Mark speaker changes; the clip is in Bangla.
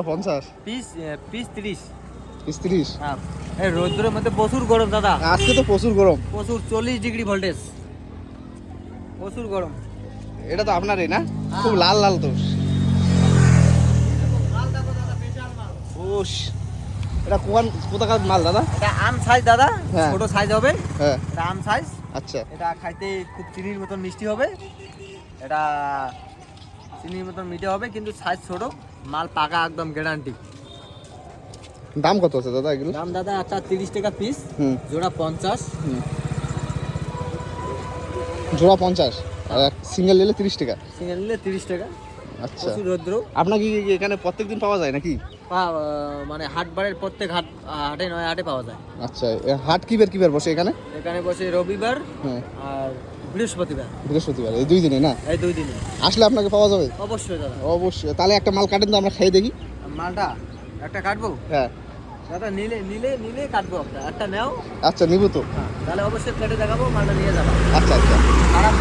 Speaker 1: 50
Speaker 2: পিস পিস 30।
Speaker 1: পিস 30।
Speaker 2: হ্যাঁ, এই রোদ্রের মধ্যে প্রচুর গরম দাদা,
Speaker 1: আজকে তো প্রচুর গরম,
Speaker 2: প্রচুর 40 ডিগ্রি ভোল্টেজ, প্রচুর গরম।
Speaker 1: এটা তো আপনারই না? খুব লাল লাল তো। ওস, এটা কোথাকার মাল দাদা?
Speaker 2: এটা আম সাইজ দাদা,
Speaker 1: হ্যাঁ।
Speaker 2: ছোট সাইজ হবে।
Speaker 1: হ্যাঁ,
Speaker 2: এটা আম সাইজ।
Speaker 1: আচ্ছা।
Speaker 2: এটা খাইতে খুব চিনির মতন মিষ্টি হবে। এটা চিনির মতন মিঠে হবে, কিন্তু সাইজ ছোট, মাল পাকা একদম গ্যারান্টি।
Speaker 1: দাম কত আছে দাদা এগুলো?
Speaker 2: দাম দাদা একটা 30 টাকা পিস,
Speaker 1: হুম
Speaker 2: জোড়া 50।
Speaker 1: হুম। জোড়া 50 আর সিঙ্গেল নিলে 30 টাকা।
Speaker 2: সিঙ্গেল নিলে 30 টাকা।
Speaker 1: আচ্ছা,
Speaker 2: প্রচুর রৌদ্র।
Speaker 1: আপনার কি এখানে প্রত্যেকদিন পাওয়া যায় নাকি?
Speaker 2: মানে হাটবারের প্রত্যেক হাটে নয় হাটে পাওয়া যায়।
Speaker 1: আচ্ছা, হাট কি বার বসে এখানে?
Speaker 2: এখানে বসে রবিবার
Speaker 1: হ্যাঁ,
Speaker 2: আর বৃহস্পতিবার,
Speaker 1: বৃহস্পতিবার, এই 2 দিনে না?
Speaker 2: এই 2 দিনে।
Speaker 1: আসলে আপনাকে পাওয়া যাবে
Speaker 2: অবশ্যই দাদা।
Speaker 1: অবশ্যই। তাহলে একটা মাল কাটেন তো, আমরা খেয়ে দেখি।
Speaker 2: মালটা একটা কাটবো
Speaker 1: হ্যাঁ
Speaker 2: দাদা, নিলে কাটবো। একটা নেও।
Speaker 1: আচ্ছা, নিব তো।
Speaker 2: তাহলে অবশ্যই কেটে দেখাবো, মালটা নিয়ে যাবো।
Speaker 1: আচ্ছা আচ্ছা।
Speaker 2: খারাপ